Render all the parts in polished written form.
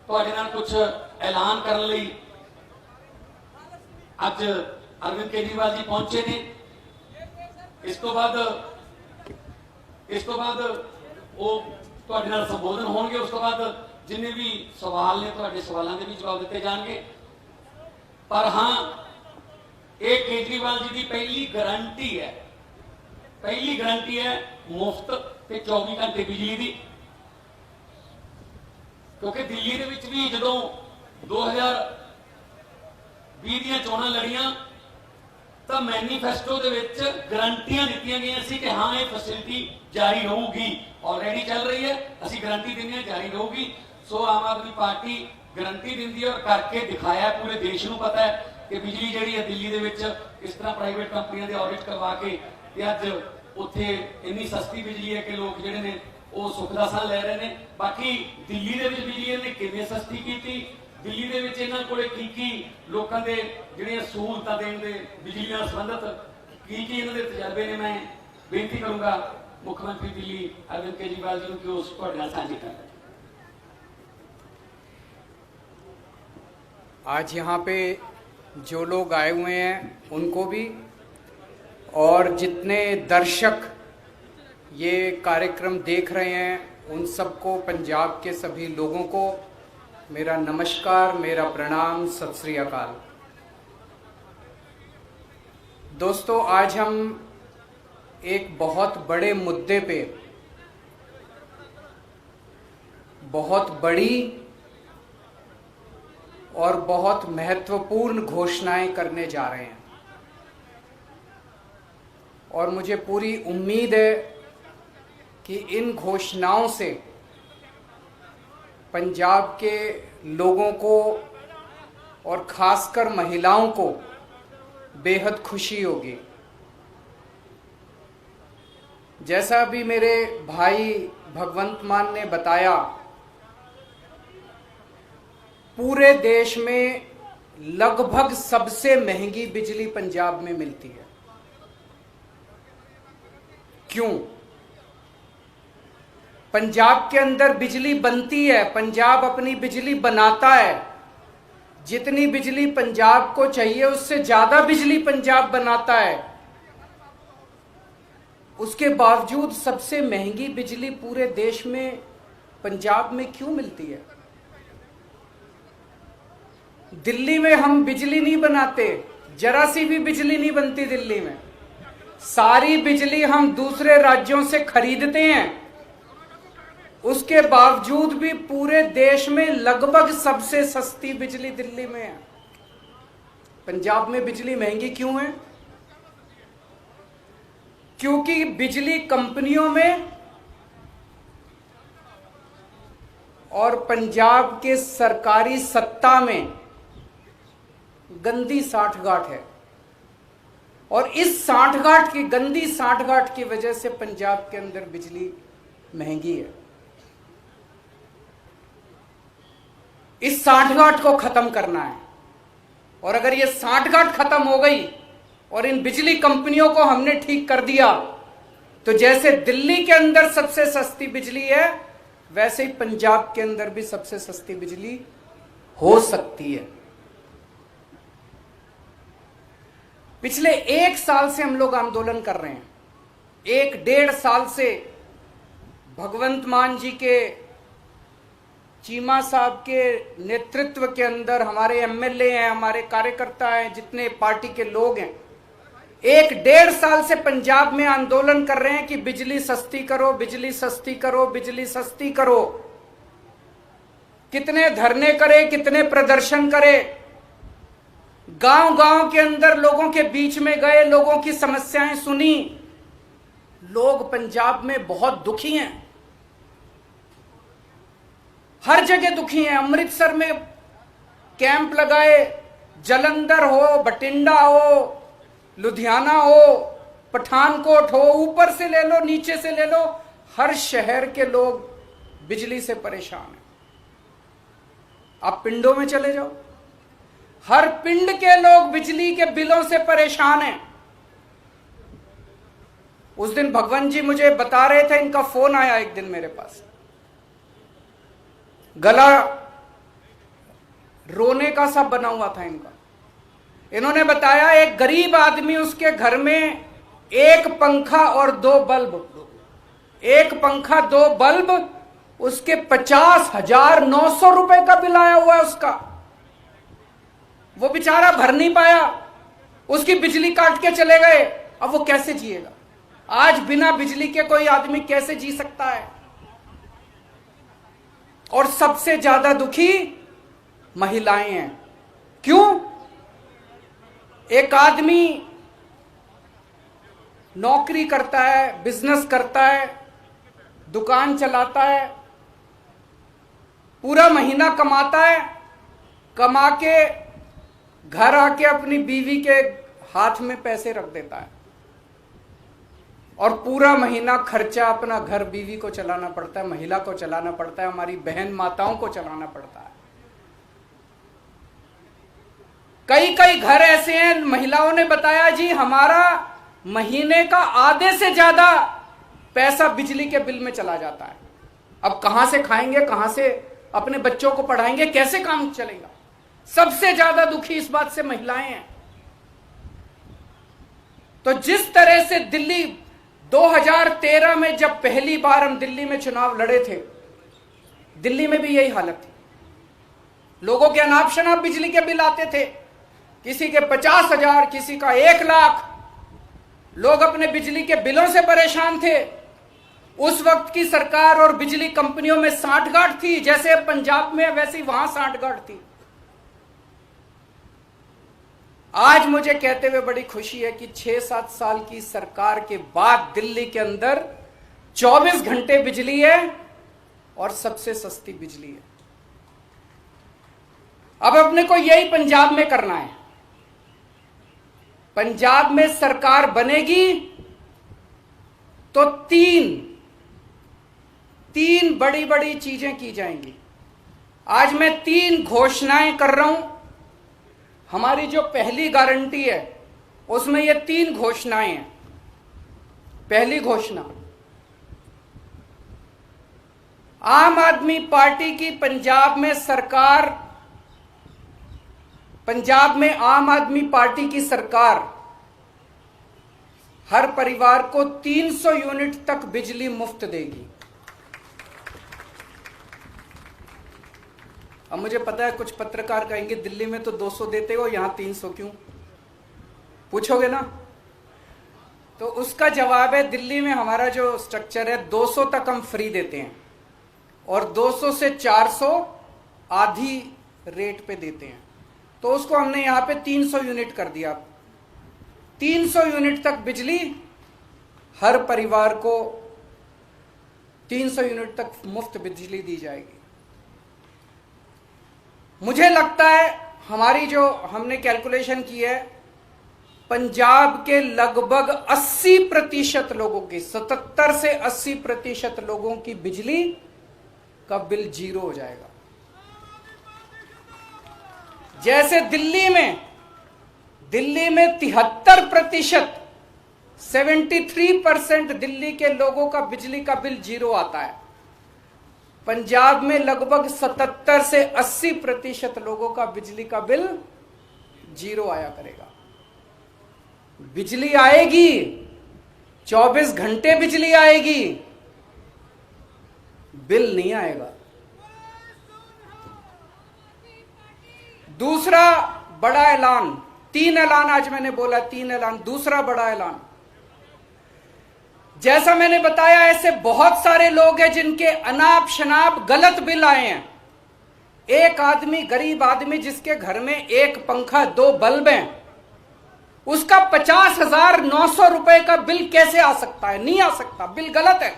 ਤੁਹਾਡੇ ਨਾਲ ਕੁਝ ਐਲਾਨ ਕਰਨ ਲਈ ਅੱਜ अरविंद केजरीवाल जी पहुंचे ने। इस तो बाद वो ਤੁਹਾਡੇ ਨਾਲ संबोधन होंगे। उस तो बाद जिन्ने भी सवाल ने ਤੁਹਾਡੇ सवालों के भी जवाब दिते जाएंगे। पर हाँ, ये केजरीवाल जी की पहली गारंटी है मुफ्त ते 24 घंटे बिजली की। क्योंकि दिल्ली दे विच भी जदों 2020 ਦੀਆਂ ਚੋਣਾਂ ਲੜੀਆਂ तो मैनीफेस्टो दे विच गारंटियां दित्तियां गई सी कि हाँ ये फैसिलिटी जारी रहूगी, ऑलरेडी चल रही है, असीं गारंटी देने जारी रहूगी। सो आम आदमी पार्टी गारंटी दिंदी है और करके दिखाया। पूरे देश नूं पता है कि बिजली जिहड़ी है दिल्ली दे विच इस तरह प्राइवेट कंपनियां दे ऑडिट करवा के ते अज उत्थे इन्नी सस्ती बिजली है कि लोग जिहड़े ने वो सुख दा साह लै रहे हैं। बाकी दिल्ली दे विच बिजली इन्हें किवें सस्ती कीती, दिल्ली दे विच इन्हां कोले की लोकां दे जिहड़ियां सहूलतां देण दे बिजली नाल संबंधित की इन्हां दे तजर्बे ने, मैं बेनती करूंगा मुख्यमंत्री दिल्ली अरविंद केजरीवाल जी कि उस तुहाडे नाल साझी करें। आज यहाँ पे जो लोग आए हुए हैं उनको भी, और जितने दर्शक ये कार्यक्रम देख रहे हैं उन सबको, पंजाब के सभी लोगों को मेरा नमस्कार, मेरा प्रणाम, सत श्री अकाल। दोस्तों, आज हम एक बहुत बड़े मुद्दे पे बहुत बड़ी और बहुत महत्वपूर्ण घोषणाएं करने जा रहे हैं। और मुझे पूरी उम्मीद है कि इन घोषणाओं से पंजाब के लोगों को और खासकर महिलाओं को बेहद खुशी होगी। जैसा अभी मेरे भाई भगवंत मान ने बताया, पूरे देश में लगभग सबसे महंगी बिजली पंजाब में मिलती है। क्यों? पंजाब के अंदर बिजली बनती है, पंजाब अपनी बिजली बनाता है। जितनी बिजली पंजाब को चाहिए उससे ज्यादा बिजली पंजाब बनाता है। उसके बावजूद सबसे महंगी बिजली पूरे देश में पंजाब में क्यों मिलती है? दिल्ली में हम बिजली नहीं बनाते, जरा सी भी बिजली नहीं बनती दिल्ली में। सारी बिजली हम दूसरे राज्यों से खरीदते हैं। उसके बावजूद भी पूरे देश में लगभग सबसे सस्ती बिजली दिल्ली में है। पंजाब में बिजली महंगी क्यों है? क्योंकि बिजली कंपनियों में और पंजाब के सरकारी सत्ता में गंदी साठगांठ है। और इस साठगांठ की, गंदी साठगांठ की वजह से पंजाब के अंदर बिजली महंगी है। इस साठगांठ को खत्म करना है। और अगर ये साठगांठ खत्म हो गई और इन बिजली कंपनियों को हमने ठीक कर दिया, तो जैसे दिल्ली के अंदर सबसे सस्ती बिजली है, वैसे ही पंजाब के अंदर भी सबसे सस्ती बिजली हो सकती है। पिछले 1 साल से हम लोग आंदोलन कर रहे हैं। 1-1.5 साल से भगवंत मान जी के, चीमा साहब के नेतृत्व के अंदर हमारे एमएलए हैं, हमारे कार्यकर्ता हैं, जितने पार्टी के लोग हैं, 1-1.5 साल से पंजाब में आंदोलन कर रहे हैं कि बिजली सस्ती करो, बिजली सस्ती करो, बिजली सस्ती करो। कितने धरने करे, कितने प्रदर्शन करे, गांव-गांव के अंदर लोगों के बीच में गए, लोगों की समस्याएं सुनी। लोग पंजाब में बहुत दुखी हैं, हर जगह दुखी हैं। अमृतसर में कैंप लगाए, जलंधर हो, बठिंडा हो, लुधियाना हो, पठानकोट हो, ऊपर से ले लो, नीचे से ले लो, हर शहर के लोग बिजली से परेशान हैं। आप पिंडों में चले जाओ, हर पिंड के लोग बिजली के बिलों से परेशान हैं। उस दिन भगवंत जी मुझे बता रहे थे, इनका फोन आया एक दिन मेरे पास, गला रोने का सब बना हुआ था इनका। इन्होंने बताया एक गरीब आदमी, उसके घर में एक पंखा और 2 बल्ब, एक पंखा 2 बल्ब, उसके 50,900 रुपए का बिल आया हुआ है उसका। वो बेचारा भर नहीं पाया, उसकी बिजली काट के चले गए। अब वो कैसे जिएगा? आज बिना बिजली के कोई आदमी कैसे जी सकता है? और सबसे ज्यादा दुखी महिलाएं हैं। क्यों? एक आदमी नौकरी करता है, बिजनेस करता है, दुकान चलाता है, पूरा महीना कमाता है, कमा के घर आके अपनी बीवी के हाथ में पैसे रख देता है और पूरा महीना खर्चा अपना घर बीवी को चलाना पड़ता है, महिला को चलाना पड़ता है, हमारी बहन माताओं को चलाना पड़ता है। कई कई घर ऐसे हैं, महिलाओं ने बताया जी हमारा महीने का आधे से ज्यादा पैसा बिजली के बिल में चला जाता है। अब कहां से खाएंगे, कहां से अपने बच्चों को पढ़ाएंगे, कैसे काम चलेगा? सबसे ज्यादा दुखी इस बात से महिलाएं हैं। तो जिस तरह से दिल्ली 2013 में जब पहली बार हम दिल्ली में चुनाव लड़े थे, दिल्ली में भी यही हालत थी। लोगों के अनाप शनाप बिजली के बिल आते थे, किसी के 50,000, किसी का 1 लाख। लोग अपने बिजली के बिलों से परेशान थे। उस वक्त की सरकार और बिजली कंपनियों में सांठगांठ थी, जैसे पंजाब में वैसे वहां सांठगांठ थी। आज मुझे कहते हुए बड़ी खुशी है कि 6-7 साल की सरकार के बाद दिल्ली के अंदर 24 घंटे बिजली है और सबसे सस्ती बिजली है। अब अपने को यही पंजाब में करना है। पंजाब में सरकार बनेगी तो तीन बड़ी बड़ी चीजें की जाएंगी। आज मैं 3 घोषणाएं कर रहा हूं। हमारी जो पहली गारंटी है उसमें ये 3 घोषणाएं हैं। पहली घोषणा, आम आदमी पार्टी की पंजाब में आम आदमी पार्टी की सरकार हर परिवार को 300 यूनिट तक बिजली मुफ्त देगी। अब मुझे पता है कुछ पत्रकार कहेंगे दिल्ली में तो 200 देते हो, यहां 300 क्यों? पूछोगे ना? तो उसका जवाब है, दिल्ली में हमारा जो स्ट्रक्चर है 200 तक हम फ्री देते हैं और 200 से 400 आधी रेट पे देते हैं। तो उसको हमने यहां पे 300 यूनिट कर दिया। 300 यूनिट तक बिजली हर परिवार को 300 यूनिट तक मुफ्त बिजली दी जाएगी। मुझे लगता है हमारी जो हमने कैलकुलेशन की है, पंजाब के लगभग 80% लोगों की, 77 से 80% लोगों की बिजली का बिल 0 हो जाएगा। जैसे दिल्ली में 73%, 73% दिल्ली के लोगों का बिजली का बिल 0 आता है, पंजाब में लगभग 77 से 80% लोगों का बिजली का बिल 0 आया करेगा। बिजली आएगी, 24 घंटे बिजली आएगी, बिल नहीं आएगा। दूसरा बड़ा ऐलान, 3 ऐलान आज मैंने बोला, 3 ऐलान। दूसरा बड़ा ऐलान, जैसा मैंने बताया ऐसे बहुत सारे लोग हैं जिनके अनाप शनाप गलत बिल आए हैं। एक आदमी, गरीब आदमी जिसके घर में 1 पंखा 2 बल्ब हैं, उसका 50,900 रुपए का बिल कैसे आ सकता है? नहीं आ सकता। बिल गलत है,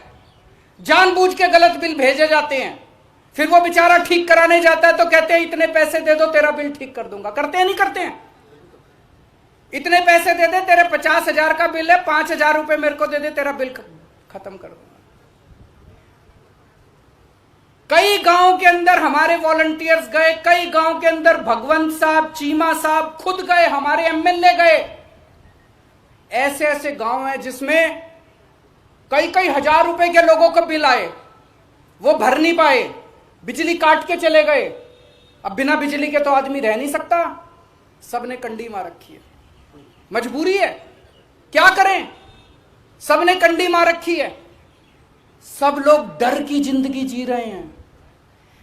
जानबूझ के गलत बिल भेजे जाते हैं। फिर वो बेचारा ठीक कराने जाता है तो कहते हैं इतने पैसे दे दो तेरा बिल ठीक कर दूंगा। करते हैं नहीं करते हैं? इतने पैसे दे दे, तेरे 50,000 का बिल है, 5,000 रुपए मेरे को दे दे, तेरा बिल खत्म कर दूंगा। कई गांव के अंदर हमारे वॉलंटियर्स गए, कई गांव के अंदर भगवंत साहब, चीमा साहब खुद गए, हमारे एमएलए गए। ऐसे ऐसे गांव हैं जिसमें कई कई हजार रुपए के लोगों को बिल आए, वो भर नहीं पाए, बिजली काट के चले गए। अब बिना बिजली के तो आदमी रह नहीं सकता, सबने कंडी मार रखी है, मजबूरी है, क्या करें, सबने कंडी मार रखी है। सब लोग डर की जिंदगी जी रहे हैं।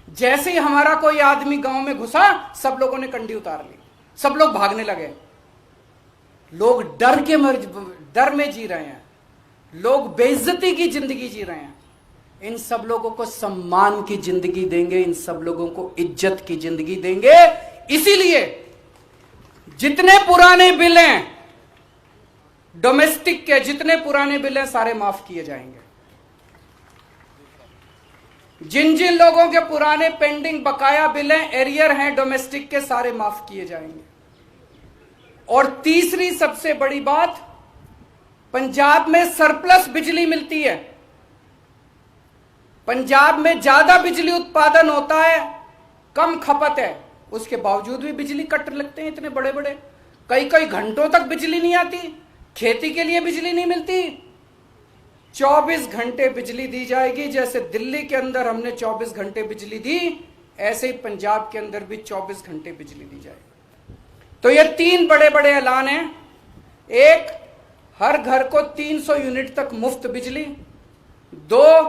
जैसे ही हमारा कोई आदमी गांव में घुसा, सब लोगों ने कंडी उतार ली, सब लोग भागने लगे। लोग डर में जी रहे हैं, लोग बेइज्जती की जिंदगी जी रहे हैं। इन सब लोगों को सम्मान की जिंदगी देंगे, इन सब लोगों को इज्जत की जिंदगी देंगे। इसीलिए जितने पुराने बिल हैं डोमेस्टिक के, जितने पुराने बिल हैं सारे माफ किए जाएंगे। जिन जिन लोगों के पुराने पेंडिंग बकाया बिल हैं, एरियर हैं डोमेस्टिक के, सारे माफ किए जाएंगे। और तीसरी सबसे बड़ी बात, पंजाब में सरप्लस बिजली मिलती है, पंजाब में ज्यादा बिजली उत्पादन होता है, कम खपत है, उसके बावजूद भी बिजली कट लगते हैं इतने बड़े बड़े, कई कई घंटों तक बिजली नहीं आती, खेती के लिए बिजली नहीं मिलती। 24 घंटे बिजली दी जाएगी। जैसे दिल्ली के अंदर हमने 24 घंटे बिजली दी, ऐसे ही पंजाब के अंदर भी 24 घंटे बिजली दी जाएगी। तो ये 3 बड़े बड़े ऐलान हैं। एक, हर घर को 300 यूनिट तक मुफ्त बिजली। 2,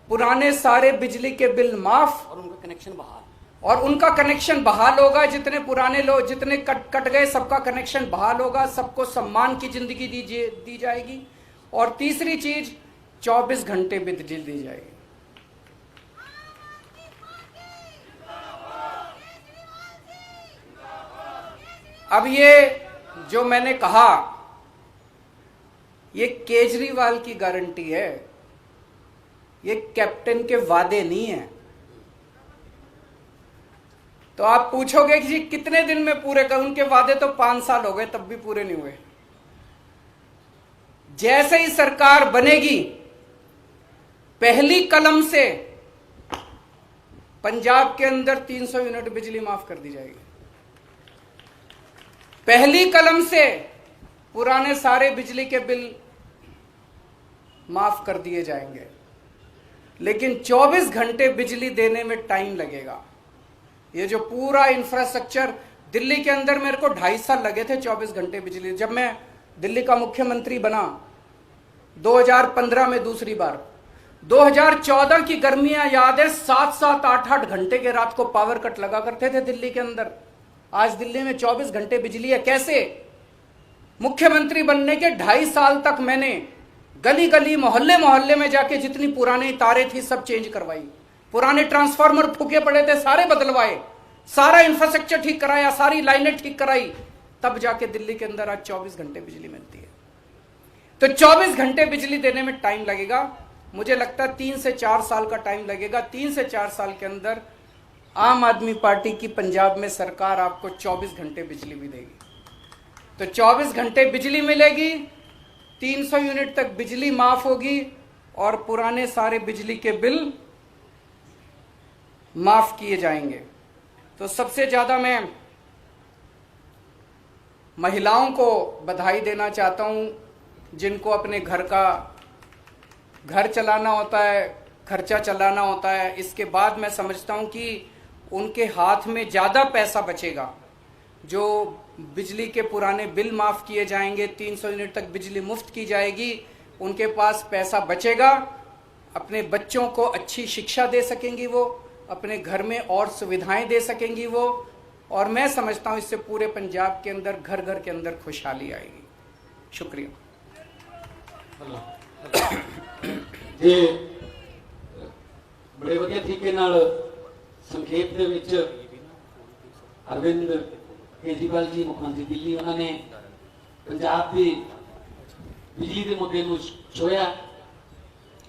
पुराने सारे बिजली के बिल माफ और उनका कनेक्शन बहाल, और उनका कनेक्शन बहाल होगा। जितने पुराने लोग, जितने कट गए, सबका कनेक्शन बहाल होगा, सबको सम्मान की जिंदगी दी जाएगी। और तीसरी चीज, 24 घंटे बिजली दी जाएगी। अब ये जो मैंने कहा, ये केजरीवाल की गारंटी है, ये कैप्टन के वादे नहीं है। तो आप पूछोगे कि जी कितने दिन में पूरे कर, उनके वादे तो 5 साल हो गए, तब भी पूरे नहीं हुए। जैसे ही सरकार बनेगी, पहली कलम से पंजाब के अंदर 300 यूनिट बिजली माफ कर दी जाएगी। पहली कलम से पुराने सारे बिजली के बिल माफ कर दिए जाएंगे। लेकिन 24 घंटे बिजली देने में टाइम लगेगा। ये जो पूरा इंफ्रास्ट्रक्चर, दिल्ली के अंदर मेरे को 2.5 साल लगे थे 24 घंटे बिजली। जब मैं दिल्ली का मुख्यमंत्री बना 2015 में दूसरी बार, 2014 की गर्मियां याद है, 7-7, 8-8 घंटे के रात को पावर कट लगा करते थे दिल्ली के अंदर। आज दिल्ली में 24 घंटे बिजली है। कैसे? मुख्यमंत्री बनने के 2.5 साल तक मैंने गली गली, मोहल्ले मोहल्ले में जाके जितनी पुरानी तारें थी सब चेंज करवाई, पुराने ट्रांसफार्मर फूके पड़े थे सारे बदलवाए, सारा इंफ्रास्ट्रक्चर ठीक कराया, सारी लाइनें ठीक कराई, तब जाके दिल्ली के अंदर आज 24 घंटे बिजली मिलती है। तो 24 घंटे बिजली देने में टाइम लगेगा। मुझे लगता है 3 से 4 साल का टाइम लगेगा। 3 से 4 साल के अंदर आम आदमी पार्टी की पंजाब में सरकार आपको 24 घंटे बिजली भी देगी। तो 24 घंटे बिजली मिलेगी, 300 यूनिट तक बिजली माफ होगी और पुराने सारे बिजली के बिल माफ किए जाएंगे। तो सबसे ज्यादा मैं महिलाओं को बधाई देना चाहता हूं, जिनको अपने घर चलाना होता है, खर्चा चलाना होता है। इसके बाद मैं समझता हूं कि उनके हाथ में ज्यादा पैसा बचेगा। जो बिजली के पुराने बिल माफ किए जाएंगे, 300 यूनिट तक बिजली मुफ्त की जाएगी, उनके पास पैसा बचेगा, अपने बच्चों को अच्छी शिक्षा दे सकेंगी वो, अपने घर में और सुविधाएं दे सकेंगी वो, और मैं समझता हूं इससे पूरे पंजाब के अंदर घर घर के अंदर खुशहाली आएगी। शुक्रिया जी। बड़े वधिया तरीके नाल संक्षेप दे विच अरविंद केजरीवाल जी मुख्यमंत्री दिल्ली, उन्होंने पंजाब की बिजली के मुद्दे को छुआ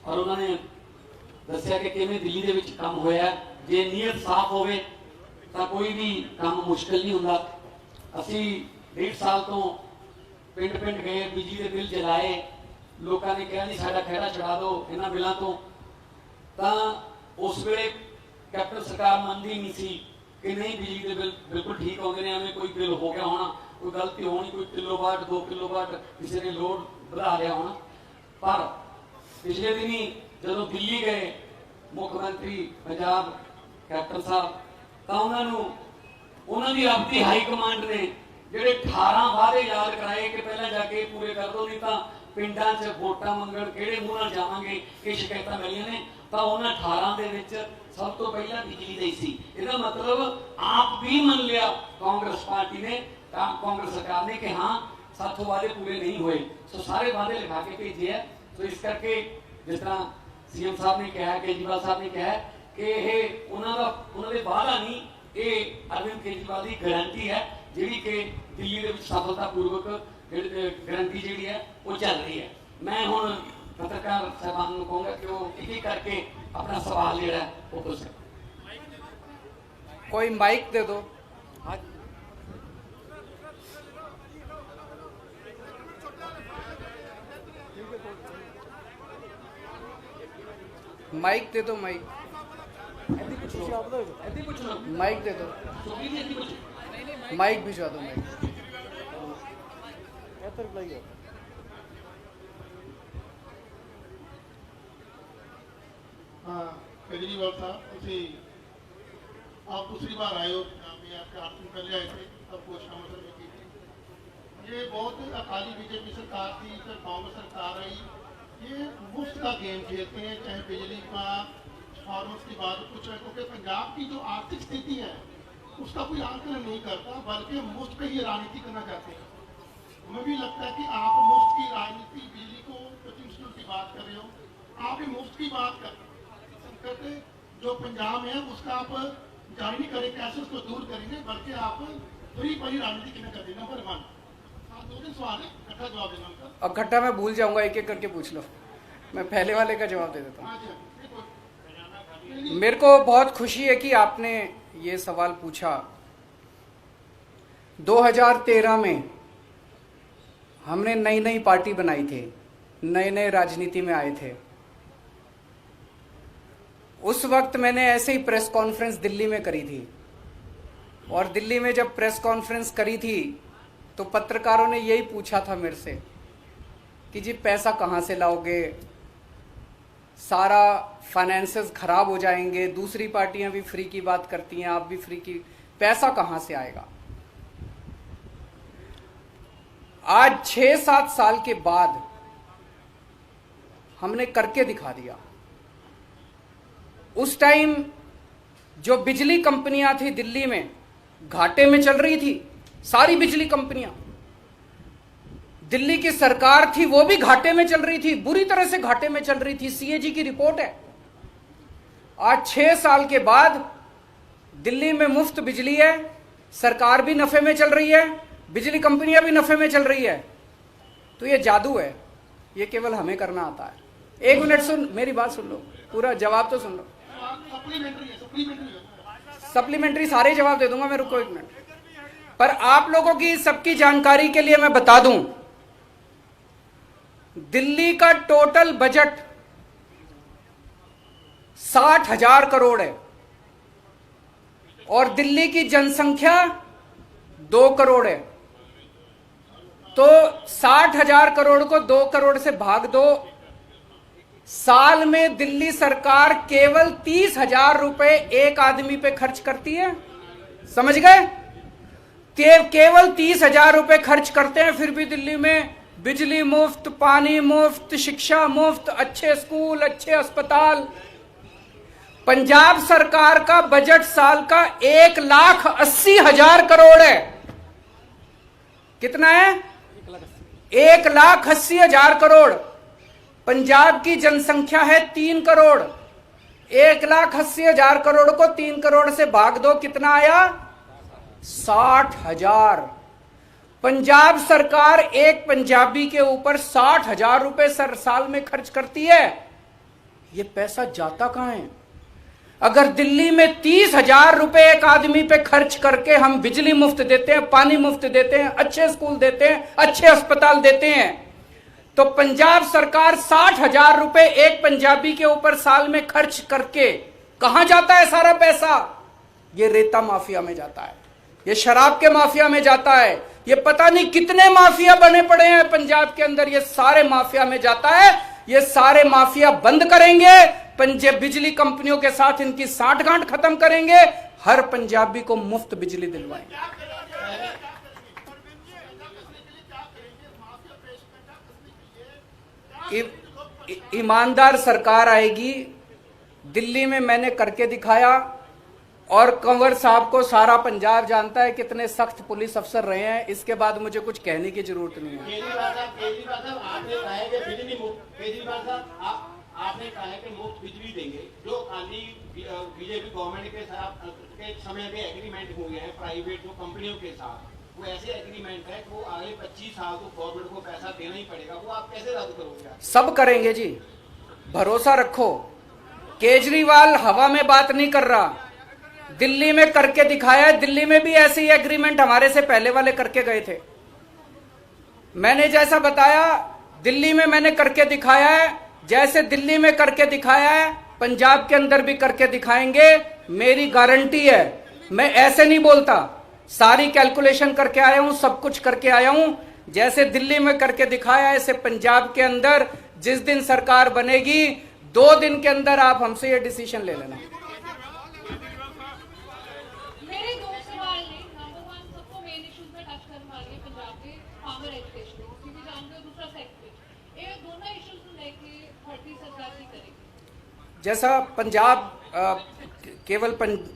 और उन्होंने दस्या कि किवें दिल्ली दे विच काम होया। जे नीयत साफ होवे तां कोई भी काम मुश्किल नहीं हुंदा। असीं 1.5 साल तो पिंड पिंड गए, बिजली के बिल जलाए, लोगों ने कहा जी साडा खैरा छड़ा दो इन्हां बिलों तो। उस वेले कैप्टन सरकार मनदी नहीं सी कि नहीं बिजली के बिल बिल्कुल ठीक आउंदे ने, एवें कोई बिल हो गया होना, कोई गलती होनी, कोई किलोवाट 2 किलोवाट किसी ने लोड बढ़ा लिया होना। पर पिछले दिन ही जदों दिल्ली गए मुख्यमंत्री पंजाब कैप्टन साहब, ਤਾਂ ਉਹਨਾਂ ਦੀ ਆਪਦੀ ਹਾਈ ਕਮਾਂਡ ਨੇ ਜਿਹੜੇ 18 ਵਾਅਦੇ ਯਾਦ ਕਰਾਏ ਕਿ ਪਹਿਲਾਂ ਜਾ ਕੇ ਪੂਰੇ ਕਰ ਦਿਓ, ਨਹੀਂ ਤਾਂ ਪਿੰਡਾਂ 'ਚ ਵੋਟਾਂ ਮੰਗਣ ਕਿਹੜੇ ਮੂੰਹ ਨਾਲ ਜਾਵਾਂਗੇ, ਇਹ ਸ਼ਿਕਾਇਤਾਂ ਮਿਲੀਆਂ ਨੇ। ਤਾਂ ਉਹਨਾਂ 18 ਦੇ ਵਿੱਚ ਸਭ ਤੋਂ ਪਹਿਲਾਂ ਬਿਜਲੀ ਦਾ ਹੀ ਸੀ। ਇਹਦਾ ਮਤਲਬ ਆਪ ਵੀ ਮੰਨ ਲਿਆ ਕਾਂਗਰਸ ਪਾਰਟੀ ਨੇ, ਕਾਂਗਰਸ ਸਰਕਾਰ ਨੇ, ਕਿ ਹਾਂ ਸਾਥੋਂ ਵਾਅਦੇ ਪੂਰੇ ਨਹੀਂ ਹੋਏ। ਸੋ ਸਾਰੇ ਵਾਅਦੇ ਲਿਖਾ ਕੇ ਭੇਜੇ ਹੈ। ਸੋ ਇਸ ਕਰਕੇ ਜਿਸ ਤਰ੍ਹਾਂ ਸੀਐਮ ਸਾਹਿਬ ਨੇ ਕਿਹਾ, ਕੇਜਰੀਵਾਲ ਸਾਹਿਬ ਨੇ ਕਿਹਾ ਕਿ ਇਹ ਉਹਨਾਂ ਦੇ ਵਾਅਦਾ ਨਹੀਂ, ਇਹ ਅਰਵਿੰਦ ਕੇਜਰੀਵਾਲ ਦੀ ਗਾਰੰਟੀ ਹੈ, ਜਿਹੜੀ ਕਿ ਦਿੱਲੀ ਦੇ ਵਿੱਚ ਸਫਲਤਾਪੂਰਵਕ ਗਾਰੰਟੀ ਜਿਹੜੀ ਹੈ ਉਹ ਚੱਲ ਰਹੀ ਹੈ। मैं हूँ पत्रकार साहबान को कहूँगा कि वो एक एक करके अपना सवाल ਜਿਹੜਾ वो पूछ सकते। कोई माइक दे दो। माइक दे दो, माइक माइक दे दो, माइक भिजवा दो, माइक। हाँ केजरीवाल साहब, आप दूसरी बार आए हो, आपके 8 दिन पहले आए थे, तब घोषणा मतलब में की थी। ये बहुत अकाली बीजेपी सरकार थी, फिर कांग्रेस सरकार आई, ये मुफ्त का गेम खेलते हैं, चाहे बिजली का फार्मर्स की बात कुछ है, क्योंकि पंजाब की जो आर्थिक स्थिति है उसका कोई आंकलन नहीं करता, बल्कि मुफ्त पे ही राजनीति करना चाहते हैं। हमें भी लगता है कि आप मुफ्त की राजनीति, बिजली को 25 की बात कर रहे हो, आप भी मुफ्त की बात कर रहे हो। संकट जो पंजाब है उसका आप जारी नहीं करें, कैसे उसको दूर करेंगे, बल्कि आप फ्री पर ही राजनीति करना चाहते हैं। नंबर 1, आप 2 सवाल है, इकट्ठा जवाब देना उनका। अब इकट्ठा मैं भूल जाऊंगा, एक एक करके पूछ लो। मैं पहले वाले का जवाब दे देता हूँ। मेरे को बहुत खुशी है कि आपने ये सवाल पूछा। 2013 में हमने नई नई पार्टी बनाई थी, नए नए राजनीति में आए थे। उस वक्त मैंने ऐसे ही प्रेस कॉन्फ्रेंस दिल्ली में करी थी, और दिल्ली में जब प्रेस कॉन्फ्रेंस करी थी तो पत्रकारों ने यही पूछा था मेरे से कि जी पैसा कहाँ से लाओगे, सारा फाइनेंसेस खराब हो जाएंगे, दूसरी पार्टियां भी फ्री की बात करती हैं, आप भी फ्री की, पैसा कहाँ से आएगा। आज 6-7 साल के बाद हमने करके दिखा दिया। उस टाइम जो बिजली कंपनियां थी दिल्ली में घाटे में चल रही थी, सारी बिजली कंपनियां, दिल्ली की सरकार थी वो भी घाटे में चल रही थी, बुरी तरह से घाटे में चल रही थी। सीएजी की रिपोर्ट है। आज 6 साल के बाद दिल्ली में मुफ्त बिजली है, सरकार भी नफे में चल रही है, बिजली कंपनियां भी नफे में चल रही है। तो ये जादू है, ये केवल हमें करना आता है। 1 मिनट सुन, मेरी बात सुन लो, पूरा जवाब तो सुन लो। सप्लीमेंट्री सारे जवाब दे दूंगा मैं, रुको 1 मिनट। पर आप लोगों की सबकी जानकारी के लिए मैं बता दूं, दिल्ली का टोटल बजट 60,000 करोड़ है, और दिल्ली की जनसंख्या 2 करोड़ है। तो 60,000 करोड़ को 2 करोड़ से भाग दो, साल में दिल्ली सरकार केवल 30,000 रुपए एक आदमी पे खर्च करती है। समझ गए? केवल 30,000 रुपए खर्च करते हैं, फिर भी दिल्ली में बिजली मुफ्त, पानी मुफ्त, शिक्षा मुफ्त, अच्छे स्कूल, अच्छे अस्पताल। पंजाब सरकार का बजट साल का 1,80,000 करोड़ है। कितना है? 1,80,000 करोड़। पंजाब की जनसंख्या है 3 करोड़। 1,80,000 करोड़ को 3 करोड़ से भाग दो, कितना आया? 60,000। पंजाब सरकार एक पंजाबी के ऊपर 60,000 रुपए साल में खर्च करती है। ये पैसा जाता कहां है? अगर दिल्ली में 30,000 रुपए एक आदमी पे खर्च करके हम बिजली मुफ्त देते हैं, पानी मुफ्त देते हैं, अच्छे स्कूल देते हैं, अच्छे अस्पताल देते हैं, तो पंजाब सरकार 60,000 रुपए एक पंजाबी के ऊपर साल में खर्च करके कहां जाता है सारा पैसा? ये रेता माफिया में जाता है, ये शराब के माफिया में जाता है, ये पता नहीं कितने माफिया बने पड़े हैं पंजाब के अंदर, ये सारे माफिया में जाता है। ये सारे माफिया बंद करेंगे पंजाब बिजली कंपनियों के साथ इनकी साठगांठ खत्म करेंगे, हर पंजाबी को मुफ्त बिजली दिलवाएंगे। ईमानदार सरकार आएगी। दिल्ली में मैंने करके दिखाया, और कंवर साहब को सारा पंजाब जानता है कितने सख्त पुलिस अफसर रहे हैं। इसके बाद मुझे कुछ कहने की जरूरत नहीं है। केजरीवाल साहब आपने कहा है कि बिजली मुफ्त, केजरीवाल साहब आपने कहा है कि मुफ्त बिजली देंगे। जो खाली बीजेपी गवर्नमेंट के साथ के समय में एग्रीमेंट हुए हैं प्राइवेट जो कंपनियों के साथ, वो ऐसे एग्रीमेंट है कि वो अगले 25 साल को गवर्नमेंट को पैसा देना ही पड़ेगा, वो आप कैसे रद्द करोगे? सब करेंगे जी, भरोसा रखो। केजरीवाल हवा में बात नहीं कर रहा, दिल्ली में करके दिखाया है। दिल्ली में भी ऐसे ही एग्रीमेंट हमारे से पहले वाले करके गए थे। मैंने जैसा बताया दिल्ली में मैंने करके दिखाया है, जैसे दिल्ली में करके दिखाया है पंजाब के अंदर भी करके दिखाएंगे, मेरी गारंटी है। मैं ऐसे नहीं बोलता, सारी कैलकुलेशन करके आया हूं, सब कुछ करके आया हूं। जैसे दिल्ली में करके दिखाया ऐसे पंजाब के अंदर जिस दिन सरकार बनेगी 2 दिन के अंदर आप हमसे ये डिसीजन ले लेना। मेरे दो सवाल हैं। नंबर 1, सबको मेन इश्यूज में टच करने वाली है पंजाब के फार्मर एजुकेशन, क्योंकि जानते हो दूसरा सेक्टर ये दोनों इश्यूज लेके भर्ती सरकार की करेगी। जैसा पंजाब केवल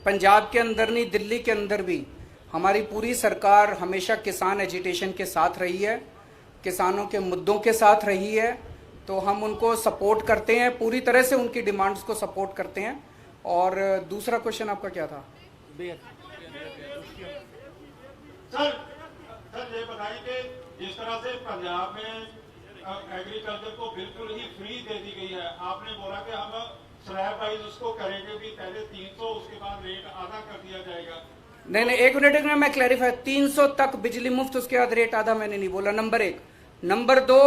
पंजाब के अंदर नहीं, दिल्ली के अंदर भी हमारी पूरी सरकार हमेशा किसान एजिटेशन के साथ रही है, किसानों के मुद्दों के साथ रही है। तो हम उनको सपोर्ट करते हैं, पूरी तरह से उनकी डिमांड्स को सपोर्ट करते हैं। और दूसरा क्वेश्चन आपका क्या था? सर ये बताइए कि जिस तरह से पंजाब में एग्रीकल्चर को बिल्कुल ही फ्री दे दी गई है, आपने बोला कि हम स्लैब वाइज उसको करेंगे कि पहले 300 उसके बाद रेट आधा कर दिया जाएगा। नहीं, एक मिनट में मैं क्लैरिफाई, 300 तक बिजली मुफ्त, उसके बाद रेट आधा मैंने नहीं बोला, नंबर 1। नंबर 2,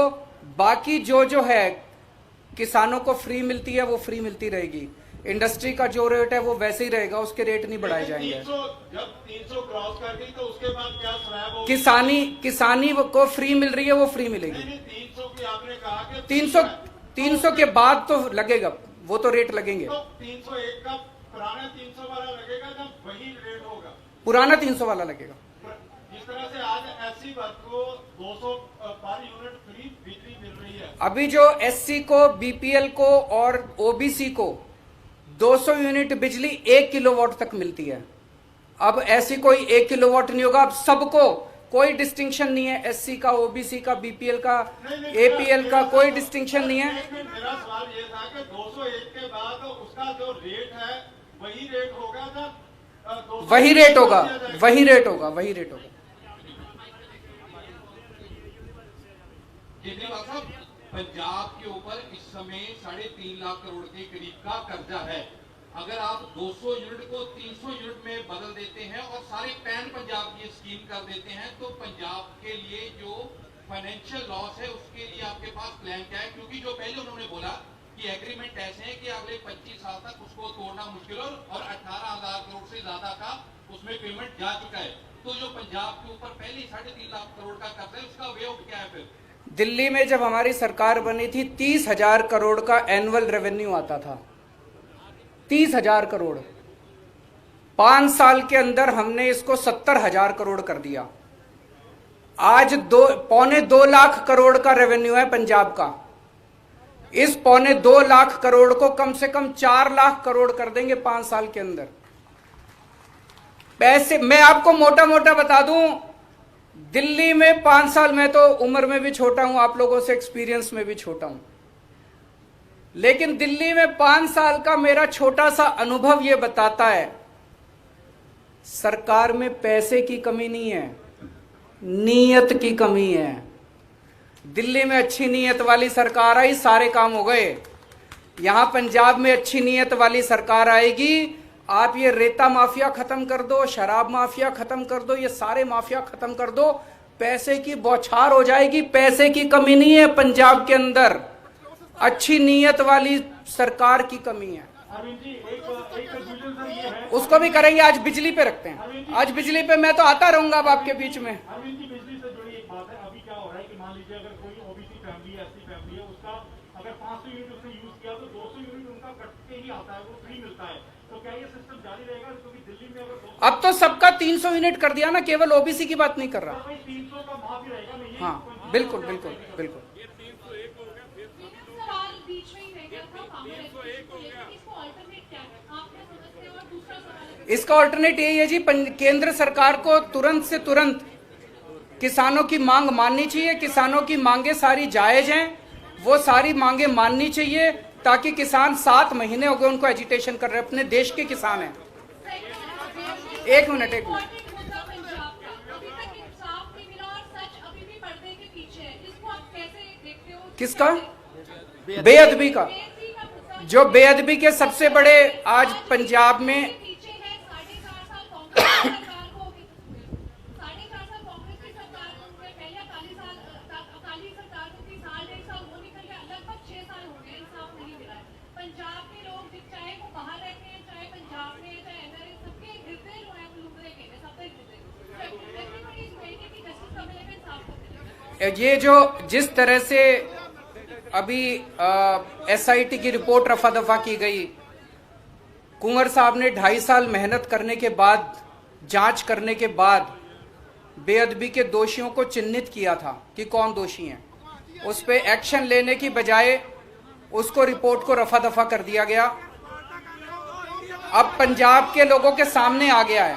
बाकी जो है किसानों को फ्री मिलती है वो फ्री मिलती रहेगी। इंडस्ट्री का जो रेट है वो वैसे ही रहेगा, उसके रेट नहीं बढ़ाए जाएंगे। जब 300 क्रॉस कर गई तो उसके बाद क्या स्लैब होगा? किसानी को फ्री मिल रही है, वो फ्री मिलेगी। 300 की आपने कहा कि 300 के बाद तो लगेगा, वो तो रेट लगेंगे। तो 301 का पुराना 300 वाला लगेगा जब वही रेट होगा? पुराना 300 वाला लगेगा। जिस तरह से आज एससी वर्ग को 200 पर यूनिट फ्री बिजली मिल रही है, अभी जो एससी को, बीपीएल को और ओबीसी को 200 यूनिट बिजली 1 किलोवाट तक मिलती है। अब ऐसी कोई 1 किलोवाट नहीं होगा, अब सबको कोई डिस्टिंक्शन नहीं है, एससी का, ओबीसी का, बीपीएल का, एपीएल का, कोई डिस्टिंक्शन नहीं है। मेरा सवाल ये था कि 201 के बाद उसका जो रेट है वही रेट होगा ना? वही रेट होगा, वही रेट होगा, वही रेट होगा। केजरीवाल साहब, पंजाब के ऊपर इस समय 3.5 लाख करोड़ के करीब का कर्जा है। अगर आप 200 यूनिट को 300 यूनिट में बदल देते हैं और सारे पैन पंजाब की स्कीम कर देते हैं, तो पंजाब के लिए जो फाइनेंशियल लॉस है उसके लिए आपके पास प्लान क्या है? क्योंकि जो पहले उन्होंने बोला कि एग्रीमेंट ऐसे हैं कि अगले 25 साल तक उसको तोड़ना मुश्किल और 18,000 करोड़ से ज्यादा का उसमें पेमेंट जा चुका है। तो जो पंजाब के ऊपर पहले 3.5 लाख करोड़ का कर्ज है उसका वे आउट क्या है? फिर दिल्ली में जब हमारी सरकार बनी थी 30,000 करोड़ का एनुअल रेवेन्यू आता था, 30,000 करोड़। 5 साल के अंदर हमने इसको 70,000 करोड़ कर दिया। आज 2.25 लाख करोड़ का रेवेन्यू है पंजाब का। इस 2.25 लाख करोड़ को कम से कम 4 लाख करोड़ कर देंगे 5 साल के अंदर। पैसे मैं आपको मोटा मोटा बता दूं, दिल्ली में 5 साल, मैं तो उम्र में भी छोटा हूं, आप लोगों से एक्सपीरियंस में भी छोटा हूं, लेकिन दिल्ली में 5 साल का मेरा छोटा सा अनुभव यह बताता है, सरकार में पैसे की कमी नहीं है, नीयत की कमी है। दिल्ली में अच्छी नीयत वाली सरकार आई, सारे काम हो गए। यहां पंजाब में अच्छी नीयत वाली सरकार आएगी, आप ये रेता माफिया खत्म कर दो, शराब माफिया खत्म कर दो, ये सारे माफिया खत्म कर दो, पैसे की बौछार हो जाएगी। पैसे की कमी नहीं है पंजाब के अंदर, अच्छी नीयत वाली सरकार की कमी है। उसको भी करेंगे। आज बिजली पे रखते हैं, आज बिजली पे मैं तो आता रहूंगा अब आपके बीच में। अरविंद जी, बिजली से जुड़ी एक बात है। अभी क्या हो रहा है कि मान लीजिए अगर कोई ओबीसी फैमिली है, एससी फैमिली है, उसका अगर 500 यूनिट उसने यूज किया तो 200 यूनिट उनका कट के अब तो सबका 300 यूनिट कर दिया ना, केवल ओबीसी की बात नहीं कर रहा। भाई 300 का माफ ही रहेगा नहीं, हाँ बिल्कुल बिल्कुल बिल्कुल। सवाल बीच में ही रह गया था फार्मर एजुकेशन को लेकर, इसको अल्टरनेट क्या है आप क्या समझते हैं? और दूसरा सवाल इसका ऑल्टरनेट यही है जी, केंद्र सरकार को तुरंत से तुरंत किसानों की मांग माननी चाहिए। किसानों की मांगे सारी जायज हैं, वो सारी मांगे माननी चाहिए, ताकि किसान 7 महीने हो गए उनको एजिटेशन कर रहे हैं, अपने देश के किसान हैं। एक मिनट पंजाब का अभी तक इंसाफ नहीं मिला और सच अभी भी पर्दे के पीछे है, इसको आप कैसे देखते हो? किसका? बेअदबी का। जो बेअदबी के सबसे बड़े आज पंजाब में पीछे है 4.5 साल कांग्रेस की सरकार को, 4.5 साल कांग्रेस की सरकार को, पहले अकाली सरकार को 3 साल 1.5 साल वो निकल गया, लगभग 6 साल हो गए, इंसाफ नहीं मिला है। पंजाब के लोग चाहे वो बाहर रहते हैं, चाहे पंजाब में, चाहे एनआरए, सबके हृदय जो है वो लुबरे के हैं, सबके हृदय। एवरीबॉडी इज वेटिंग कि जस्टिस का मिले, इंसाफ का मिले। ये जो जिस तरह से अभी एसआईटी की रिपोर्ट रफा दफा की गई, कुंवर साहब ने 2.5 साल मेहनत करने के बाद, जांच करने के बाद बेअदबी के दोषियों को चिन्हित किया था कि कौन दोषी हैं, उस पे एक्शन लेने की बजाय उसको रिपोर्ट को रफा दफा कर दिया गया। अब पंजाब के लोगों के सामने आ गया है।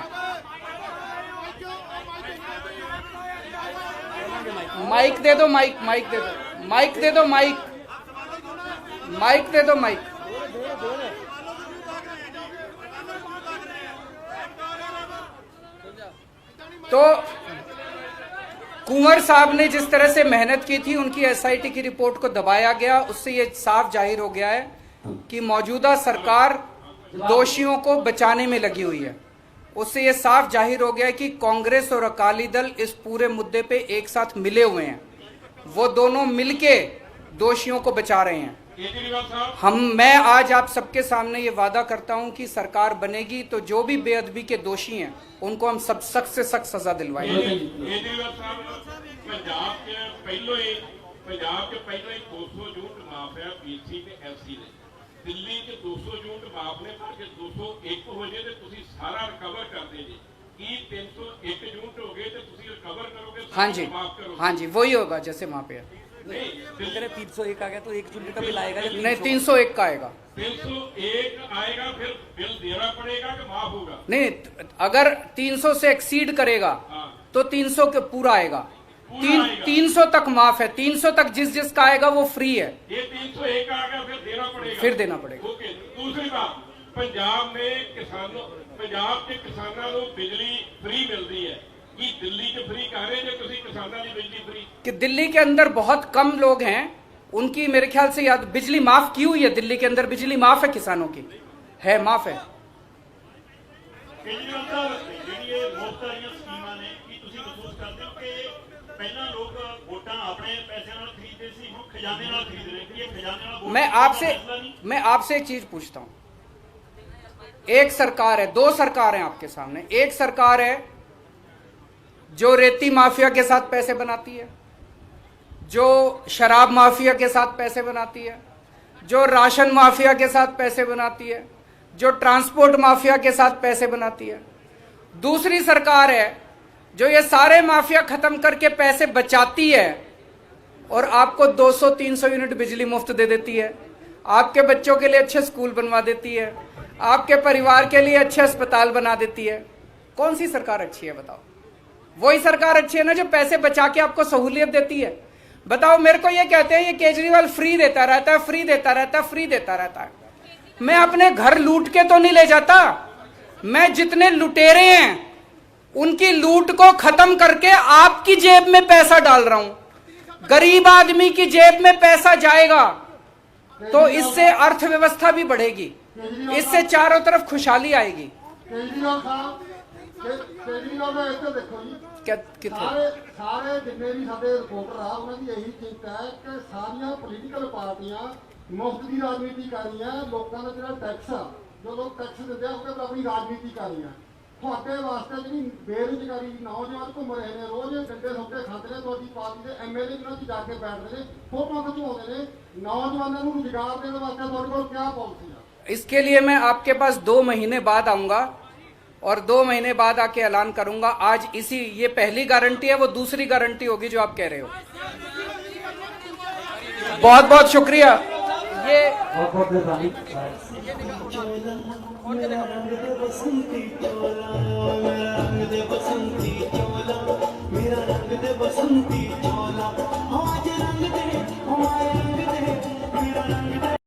माइक दे दो, माइक दे दो, माइक दे दो, माइक दे दो, माइक। तो कुंवर साहब ने जिस तरह से मेहनत की थी, उनकी एसआईटी की रिपोर्ट को दबाया गया, उससे ये साफ जाहिर हो गया है कि मौजूदा सरकार दोषियों को बचाने में लगी हुई है। उससे ये साफ जाहिर हो गया है कि कांग्रेस और अकाली दल इस पूरे मुद्दे पे एक साथ मिले हुए हैं, वो दोनों मिलके दोषियों को बचा रहे हैं। मैं आज आप सबके सामने ये वादा करता हूं कि सरकार बनेगी तो जो भी बेअदबी के दोषी हैं उनको हम सब सख्त से सख्त सजा दिलवाएंगे। केजरीवाल साहब पंजाब के पहले ही 200 यूनिट माफ है बीसी ਤੇ ਐਸਸੀ ਨੇ, ਦਿੱਲੀ ਚ 200 यूनिट माफ ने, पर 201 हो जाए तो ਤੁਸੀਂ ਸਾਰਾ ਰਿਕਵਰ ਕਰਦੇ ਜੀ, ਕੀ 301 यूनिट हो गए तो ਤੁਸੀਂ रिकवर करोगे? हाँ जी वही होगा जैसे वहां पे है। 301 आ गया तो 1 यूनिट का बिल आएगा? नहीं 301 का आएगा। 301 आएगा, फिर बिल देना पड़ेगा कि माफ होगा? नहीं, अगर 300 से एक्सीड करेगा तो 300 के पूरा आएगा। 300 तक माफ है, 300 तक जिसका आएगा वो फ्री है। ये 301 आ गया, फिर देना पड़ेगा? फिर देना पड़ेगा। ओके। दूसरी बात, पंजाब के किसानों को बिजली फ्री मिलती है, कि दिल्ली च फ्री कर रहे जो तुसी किसानों की बिजली फ्री? कि दिल्ली के अंदर बहुत कम लोग हैं, उनकी मेरे ख्याल से याद बिजली माफ की हुई है। दिल्ली के अंदर बिजली माफ है, किसानों की है, माफ है। केजरीवाल साहब ਜਿਹੜੀ ਮੁਫਤ ਵਾਲੀਆਂ ਸਕੀਮਾਂ ਨੇ, ਕੀ ਤੁਸੀਂ ਮਹਿਸੂਸ ਕਰਦੇ ਹੋ ਕਿ ਪਹਿਲਾਂ ਲੋਕ ਵੋਟਾਂ ਆਪਣੇ ਪੈਸੇ ਨਾਲ ਖਰੀਦਦੇ ਸੀ, ਹੁਣ ਖਜ਼ਾਨੇ ਨਾਲ ਖਰੀਦ ਰਹੇ, ਕਿ ਇਹ खजाने ਨਾਲ वोट मैं आपसे एक चीज पूछता हूं। एक सरकार है, 2 सरकार हैं आपके सामने। एक सरकार है जो रेती माफिया के साथ पैसे बनाती है, जो शराब माफिया के साथ पैसे बनाती है, जो राशन माफिया के साथ पैसे बनाती है, जो ट्रांसपोर्ट माफिया के साथ पैसे बनाती है। दूसरी सरकार है जो ये सारे माफिया खत्म करके पैसे बचाती है और आपको 200-300 यूनिट बिजली मुफ्त दे देती है, आपके बच्चों के लिए अच्छे स्कूल बनवा देती है, आपके परिवार के लिए अच्छे अस्पताल बना देती है। कौन सी सरकार अच्छी है बताओ? वही सरकार अच्छी है ना जो पैसे बचा के आपको सहूलियत देती है। बताओ, मेरे को ये कहते हैं ये केजरीवाल फ्री देता रहता है, फ्री देता रहता है, फ्री देता रहता है। मैं अपने घर लूट के तो नहीं ले जाता, मैं जितने लुटेरे हैं उनकी लूट को खत्म करके आपकी जेब में पैसा डाल रहा हूं। गरीब आदमी की जेब में पैसा जाएगा तो इससे अर्थव्यवस्था भी बढ़ेगी, इससे चारों तरफ खुशहाली आएगी। केजरीवाल साहब केजरीवाल ਦਾ ਇੱਥੇ ਦੇਖੋ ਜੀ, ਸਾਰੇ ਜਿੰਨੇ ਵੀ ਸਾਡੇ ਰਿਪੋਰਟਰ ਆ ਉਹਨਾਂ ਦੀ ਇਹੀ ਚਿੰਤਾ ਹੈ ਕਿ ਸਾਰੀਆਂ ਪੋਲੀਟੀਕਲ ਪਾਰਟੀਆਂ ਮੁਫਤ ਦੀ ਰਾਜਨੀਤੀ ਕਰ ਰਹੀਆਂ। ਲੋਕਾਂ ਦਾ ਜਿਹੜਾ ਟੈਕਸ ਆ, ਜੋ ਲੋਕ ਟੈਕਸ ਦਿੰਦੇ ਆ ਉਹ ਆਪਣੀ ਰਾਜਨੀਤੀ ਕਰ ਰਹੀਆਂ। ਤੁਹਾਡੇ ਵਾਸਤੇ ਜਿਹੜੀ ਬੇਰੁਜ਼ਗਾਰੀ ਨੌਜਵਾਨ ਘੁੰਮ ਰਹੇ ਨੇ, ਰੋਜ਼ ਗੰਡੇ ਸੌਦੇ ਖਾਂਦੇ ਨੇ, ਤੁਹਾਡੀ ਪਾਰਟੀ ਦੇ ਐਮਐਲਏ ਉਹਨਾਂ 'ਚ ਜਾ ਕੇ ਬੈਠਦੇ ਨੇ, ਫੋਟੋਆਂ ਖਿਚਵਾਉਂਦੇ ਨੇ। नौजवानों को रोजगार देने वास्ते ਤੁਹਾਡੇ ਕੋਲ क्या पॉलिसी है? इसके लिए मैं आपके पास 2 महीने बाद आऊंगा और 2 महीने बाद आके ऐलान करूंगा। आज ये पहली गारंटी है, वो दूसरी गारंटी होगी जो आप कह रहे हो। बहुत बहुत शुक्रिया। ये मेरा रंग दे बसंती चोला